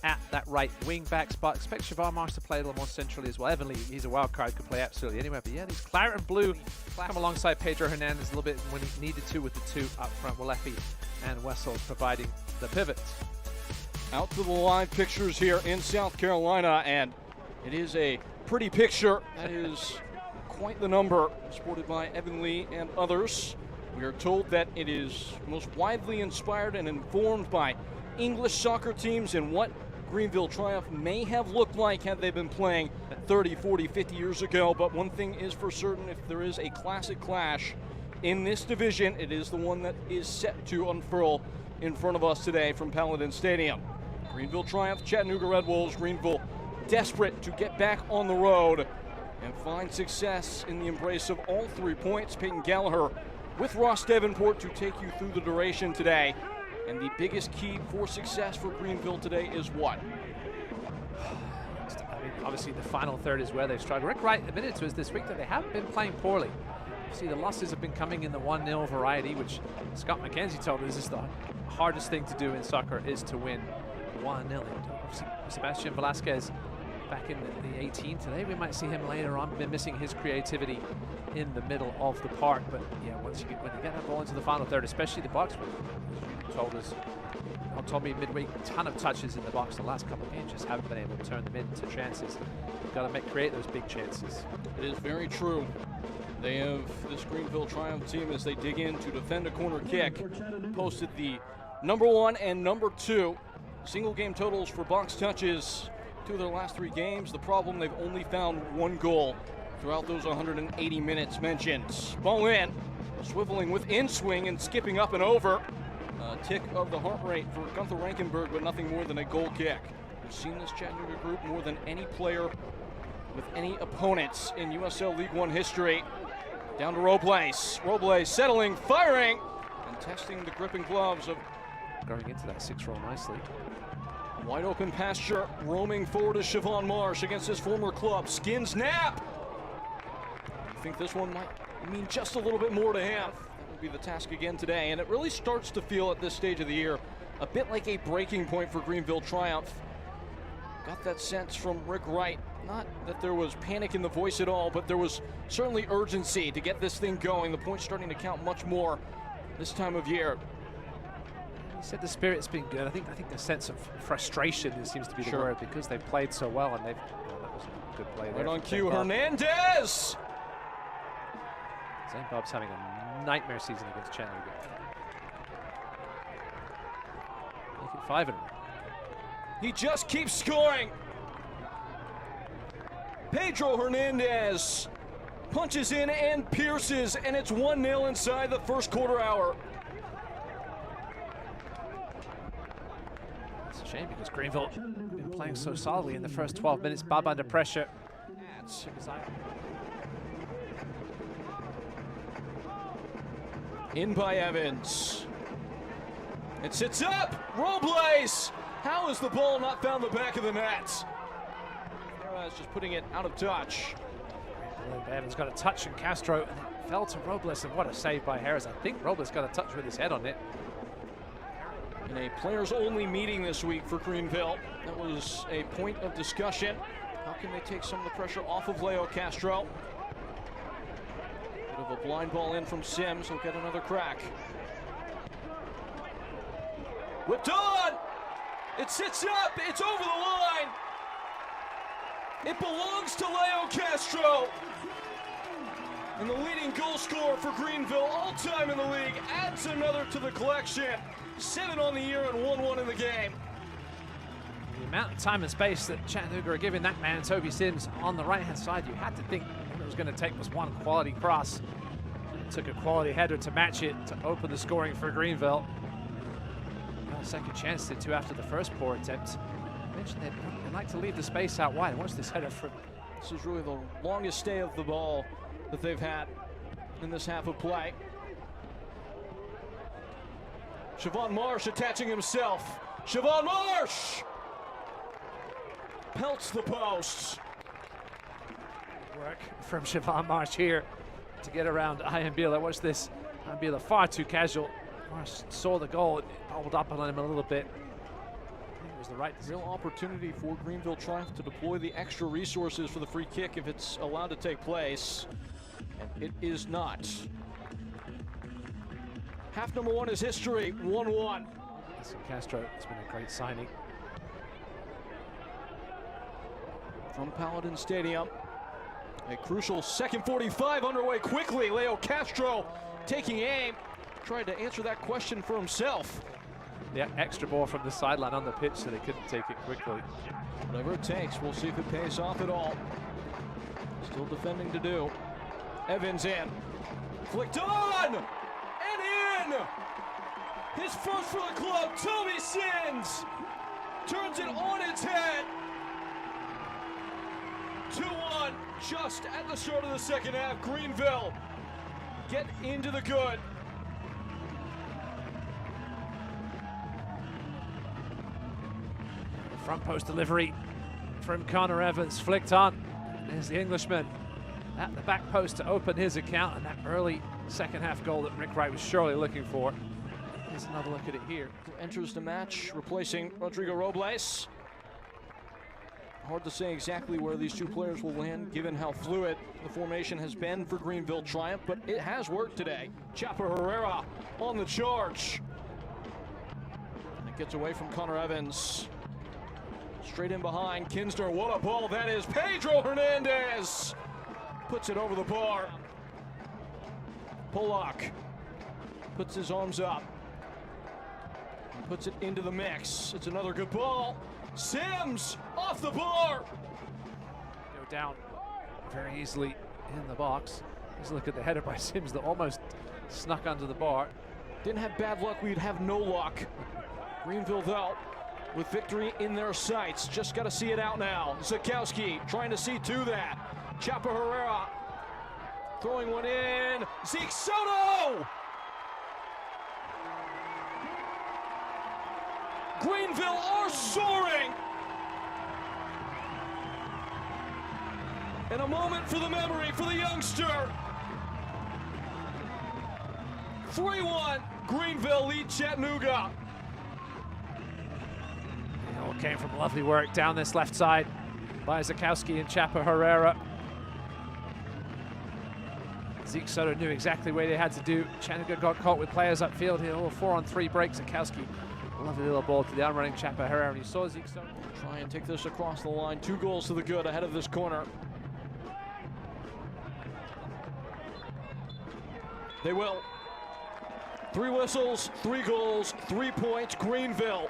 at that right wing back spot. Expect Chevone Marsh to play a little more centrally as well. Evan Lee, he's a wild card, could play absolutely anywhere. But yeah, these claret and blue come alongside Pedro Hernandez a little bit when he needed to with the two up front. Walefi and Wessel providing the pivots. Out to the live pictures here in South Carolina, and it is a pretty picture. That is quite the number, sported by Evan Lee and others. We are told that it is most widely inspired and informed by English soccer teams and what Greenville Triumph may have looked like had they been playing 30, 40, 50 years ago. But one thing is for certain, if there is a classic clash in this division, it is the one that is set to unfurl in front of us today from Paladin Stadium. Greenville Triumph, Chattanooga Red Wolves. Greenville desperate to get back on the road and find success in the embrace of all 3 points. Peyton Gallagher with Ross Davenport to take you through the duration today. And the biggest key for success for Greenville today is what? I mean, obviously the final third is where they've struggled. Rick Wright admitted to us this week that they haven't been playing poorly. See, the losses have been coming in the 1-0 variety, which Scott McKenzie told us is the hardest thing to do in soccer is to win 1-0. Obviously, Sebastian Velasquez back in the 18 today. We might see him later on. Been missing his creativity in the middle of the park, but yeah, when you get that ball into the final third, especially the box, told us on Toby midweek, a ton of touches in the box the last couple of games, just haven't been able to turn them into chances. You've got to create those big chances. It is very true. They have this Greenville Triumph team, as they dig in to defend a corner kick, posted the #1 and #2 single game totals for box touches 2 of their last 3 games. The problem, they've only found 1 goal throughout those 180 minutes mentioned. Ball in, swiveling with in-swing and skipping up and over. Tick of the heart rate for Gunther Rankenberg, but nothing more than a goal kick. We've seen this Chattanooga group more than any player with any opponents in USL League One history. Down to Robles. Robles settling, firing, and testing the gripping gloves of... Going into that 6-roll nicely. Wide open pasture, roaming forward is Chevone Marsh against his former club. Skins nap. I think this one might mean just a little bit more to him. That will be the task again today, and it really starts to feel at this stage of the year a bit like a breaking point for Greenville Triumph. Got that sense from Rick Wright. Not that there was panic in the voice at all, but there was certainly urgency to get this thing going. The points starting to count much more this time of year. He said the spirit's been good. I think the sense of frustration seems to be the word, because they've played so well, and they've. That was a good play there. Right on cue, Hernandez. St. Bob's having a nightmare season against Chattanooga. Make it 5-1. He just keeps scoring. Pedro Hernandez punches in and pierces, and it's 1-0 inside the first quarter hour. It's a shame, because Greenville have been playing so solidly in the first 12 minutes. Bob under pressure. In by Evans. It sits up. Robles. How has the ball not found the back of the net? Jérez just putting it out of touch. Evans got a touch, and Castro and it fell to Robles, and what a save by Jérez. I think Robles got a touch with his head on it. In a players-only meeting this week for Greenville, that was a point of discussion. How can they take some of the pressure off of Leo Castro? Bit of a blind ball in from Sims. He'll get another crack. Whipped on! It sits up! It's over the line! It belongs to Leo Castro! And the leading goal scorer for Greenville, all-time in the league, adds another to the collection. 7 on the year and 1-1 in the game. The amount of time and space that Chattanooga are giving that man, Toby Sims, on the right-hand side, you had to think what it was going to take was one quality cross. It took a quality header to match it, to open the scoring for Greenville. Got a second chance to 2 after the first poor attempt. I mentioned they'd like to leave the space out wide. Watch this header from... This is really the longest stay of the ball that they've had in this half of play. Chevone Marsh attaching himself. Chevone Marsh pelts the posts. Work from Chevone Marsh here to get around Ayambila. Watch this. Ayambila far too casual. Marsh saw the goal, it bubbled up on him a little bit. He was the right decision. Real opportunity for Greenville Triumph to deploy the extra resources for the free kick if it's allowed to take place. And it is not. Half number one is history, 1-1. Leo Castro has been a great signing. From Paladin Stadium. A crucial second 45 underway quickly. Leo Castro taking aim. Tried to answer that question for himself. Yeah, extra ball from the sideline on the pitch so they couldn't take it quickly. Whatever it takes, we'll see if it pays off at all. Still defending to do. Evans in. Flicked on! And in! His first for the club, Toby sends! Turns it on its head! 2-1, just at the start of the second half. Greenville get into the good. Front post delivery from Connor Evans, flicked on. There's the Englishman at the back post to open his account, and that early second half goal that Rick Wright was surely looking for. Here's another look at it here. Enters the match, replacing Rodrigo Robles. Hard to say exactly where these two players will land, given how fluid the formation has been for Greenville Triumph, but it has worked today. Chapa Herrera on the charge. And it gets away from Connor Evans. Straight in behind, Kinzner, what a ball that is. Pedro Hernandez puts it over the bar. Polak puts his arms up. Puts it into the mix. It's another good ball. Sims off the bar. Go down very easily in the box. Let's look at the header by Sims that almost snuck under the bar. Didn't have bad luck, we'd have no luck. Greenville, though, with victory in their sights. Just got to see it out now. Zakowski trying to see to that. Chapa Herrera throwing one in. Zeke Soto! Greenville are soaring! And a moment for the memory for the youngster. 3-1, Greenville lead Chattanooga. It all came from lovely work down this left side by Zakowski and Chapa Herrera. Zeke Soto knew exactly where they had to do. Chattanooga got caught with players upfield here. 4-on-3 break. Zakowski, lovely little ball to the unrunning Chapa Herrera, and you saw Zeke Soto try and take this across the line. 2 goals to the good ahead of this corner. They will. 3 whistles, 3 goals, 3 points. Greenville